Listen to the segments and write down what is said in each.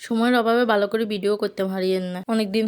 সময়ের অভাবে ভালো করে ভিডিও করতে পারিয়েন না। অনেকদিন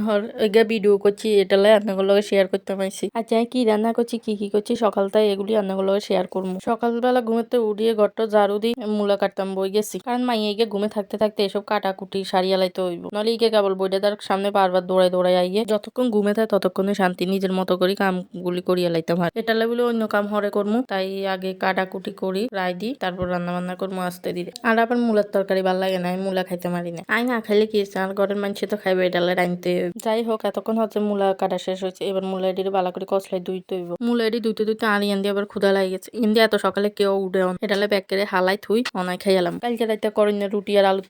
এগে ভিডিও করছি, এটা লাই আপনাগুলোকে শেয়ার করতে পারছি। আচ্ছা কি রান্না করছি, কি করছি সকালটাই এগুলি আপনাগুলোকে শেয়ার করবো। সকালবেলা ঘুমেতে উঠিয়ে ঘরটা ঝাড়ু দিয়ে মূলা কাটতাম বই গেছি, কারণ মাইয়া এগে ঘুমে থাকতে থাকতে এসব কাটাকুটি সারিয়ালাইতে হইব, নলে ইকে কেবল বইটা তার সামনে বারবার দৌড়াই আইয়ে যতক্ষণ ঘুমে থাকে ততক্ষণে শান্তি, নিজের মতো করে কামগুলি করিয়া লাইতাম। হয় এটা বলে অন্য কাম হরে করবো, তাই আগে কাটাকুটি করি রাই দিই, তারপর রান্না বান্না করবো আস্তে দিলে। আর আবার মূলার তরকারি ভালো লাগে না, আমি মূলা খাইতে পারি না। আই না খাইলে কি আর ঘরের মানুষ তো খাইবে, এটালে রাইনতে। যাই হোক এতক্ষণ হচ্ছে মূলা কাটা শেষ হয়েছে, এবার মূলা এটির ভালো করে কষলাই ধুইতে হইব। মূলা এটি ধুইতে আর ইয়ান দিয়ে আবার ক্ষুধা লাগে গেছে। ইন্দি এত সকালে কেউ উঠে এটালে ব্যাগ করে হালাই থুই অনাই খাইলাম। কালকে রাইতে করিনা রুটি আর আলুর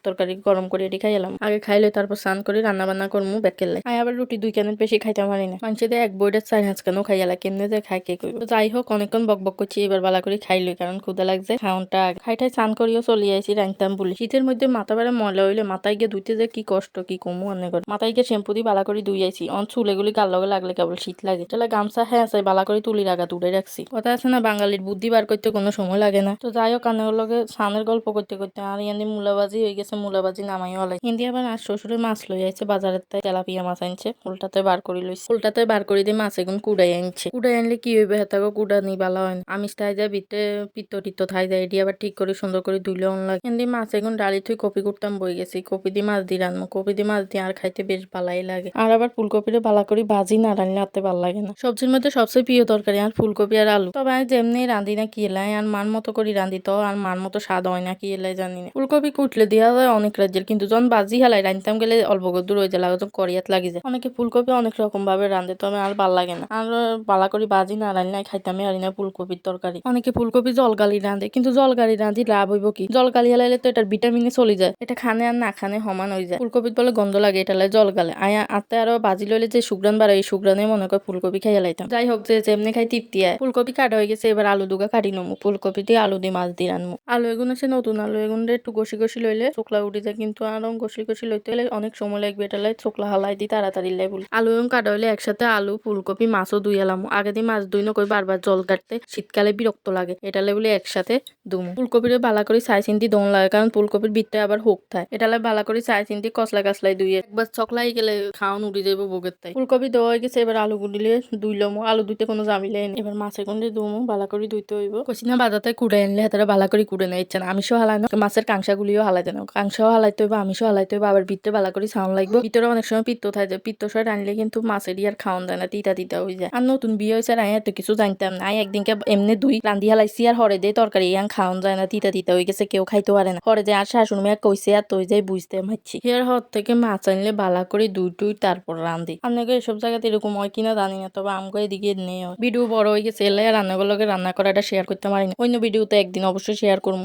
তরকারি গরম করে এটি খাইলাম। আগে খাইলে তারপর স্নান করে রান্না বান্না করবো ব্যাগ কেলে। আই আবার রুটি 2 ক্যানের বেশি খাইতে পারি না, মানুষদের এক বইটার 4-5 কেন খাইয়ালা, কেমনে যে খাই কে কইব। যাই হোক অনেকক্ষণ বক করছি, এবার ভালো করে খাইলো, কারণ ক্ষুধা লাগছে। খাওনটা খাইটাই স্নান করিও চলে আইছি রাইনতাম বলি। শীতের মধ্যে মাথা বেড়া ময়লা হইলে মাথায় গিয়ে ধুইতে যে কি কষ্ট, কি কমু অনেক করে। মাথায় গিয়ে শ্যাম্পু দিয়ে বালা করে ধুই আইছি, চুলেগুলি গাল লগে লাগলে কেবল শীত লাগে। তাহলে গামছা হ্যাঁ আছে বালা করে তুলি রাখা দূরে রাখছি। কথা আছে না, বাঙালির বুদ্ধি বার করতে কোনো সময় লাগে না। তো যাই হোক কানের লগে সানের গল্প করতে করতে আর ইয়ানি মূলাবাজি হয়ে গেছে, মূলাবাজি নামাইও হলাই। হিন্দি আবার আর শ্বশুরে মাছ লই আইছে বাজারের, তাই তেলাপিয়া মাছ আনছে, উল্টাতে বার করে লইছে। উল্টাতে বার করে দিয়ে মাছ এগুন কুড়াই আনছে। কুড়াই আনলে কি হইবে, হেতাকে কুড়া নি বালা হয় না, আমিষ থাই যায় বিতে পিত্ত টিত্ত থাই যায়, এটি আবার ঠিক করে সুন্দর করে ধুইলে অন লাগে। হিন্দি মাছ এগুন ডালি থুই কপি করতাম বই গেছি, কপি দিয়ে মাছ দিয়ে রান্না, কপি দিয়ে মাছ দিয়ে আর খাইতে বেশ ভালাই লাগে। আর আবার ফুলকপিরে বালা করে ভাজি না রান্না আনতে ভাল লাগে না। সবজির মধ্যে সবচেয়ে প্রিয় তরকারি আর ফুলকপি আর আলু। তবে আমি যেমনি রাঁধি না কি এলাই আর মান মতো করে রাঁধি, তো আর মান মতো স্বাদ হয় না কি এলাই জানি না। ফুলকপি কুটলে দেওয়া হয় অনেক রাজ্যের, কিন্তু যখন ভাজি হালাই রাঁধতাম গেলে অল্প দূর হয়ে যায়, যখন করিয়াত লাগি যায়। অনেকে ফুলকপি অনেক রকম ভাবে রাঁধে, তবে আর ভাল লাগে না। আর বালা করে ভাজি না রান্না খাইতামে আর না ফুলকপির তরকারি। অনেকে ফুলকপি জলগালি রাঁধে, কিন্তু জলগালি রাঁধি লাভ হইব কি, জলগালি হালাইলে তো এটার ভিটামিনে চলে যায়, এটা খানে আর না খানে সমান হয়ে যায়। ফুলকপিত বলে গন্ধ লাগে, এটা লাই জল গালে আয়া আতে আরো ভাজি লইলে যে সুগ্রান বাড়ে, এই সুগ্রানে মনে করে ফুলকপি খাইয়া লাইতাম। যাই হোক যে যেমনি খাই তৃপ্তি আয়। ফুলকপি কাটা হয়ে গেছে, এবার আলু দুগা কাটি নমু, ফুলকপি দিয়ে আলু দিয়ে মাছ দিয়ে রানমু। আলু এগুন আছে নতুন আলু, এগুন একটু ঘষি লইলে চোখলা উঠে যায়, কিন্তু আরো ঘষি লইতে গেলে অনেক সময় লাগবে, এটা লাই চোখলা হালাই দিয়ে তাড়াতাড়ি লাই বলি। আলু এবং কাটা হইলে একসাথে আলু ফুলকপি মাছও দুই এলাম, আগে দিয়ে মাছ দুই নকই বারবার জল কাটতে শীতকালে বিরক্ত লাগে, এটা লাই বলে একসাথে দুমু। ফুলকপিরে বালা করে চাই চিন্তি দোন লাগে, কারণ ফুলকপির ভিতরে আবার হোক থাকে, এটা লাই বালা করে চাই চিন্তি কসলাই দুইয়ে একবার চকলাই গেলে খাওয়ান উঠে যাবো বোগের তাই। ফুলকপি দেওয়া হয়ে গেছে, এবার আলু গুলিলে দুইলমো, আলু দুইতে কোনো জামিলাই নেই। এবার মাছের গুন্ডে দুমো বালা করে দুইতে হইব। কচিনা বাজাতে কুড়ে আনলে হাতারা বালা করে কুড়ে নেই ইচ্ছা না, আমিষও হালাই না, মাছের কাংসা গুলিও হালাইতে না, কাংসাও হালাইতে হইব আমিষও হালাইতে হইব, আবার ভিতরে বালা করে সাউন্ড লাগবে। ভিতরে অনেক সময় পিত্ত থাকে, পিত্ত সয় আনলে কিন্তু মাছেরই আর খাওয়ান যায় না, তিতা হয়ে যায়। আর নতুন বিয়ে হয়েছে আর এত কিছু জানতাম না, একদিনকে এমনি দুই রান্ধি হালাইছি আর হরে দিয়ে তরকারি ইয়াং খাওয়ান যায় না, তিতা হয়ে গেছে, কেউ খাইতে পারে না। হরে যে আর শাশুড়ি মেয়ে কইছে আর তৈ যাই বুঝতে মারছি। এর হর থেকে মাছ আনলে বালা করে দুই তারপর রান্ধি। আপনাকে এসব জায়গাতে এরকম হয় কিনা জানি না, তবে আমগো এদিকে নেই। ভিডিও বড় হয়ে গেছে এলে রান্নাগুলোকে রান্না করাটা শেয়ার করতে পারিনি, অন্য ভিডিওতে একদিন অবশ্যই শেয়ার করবো।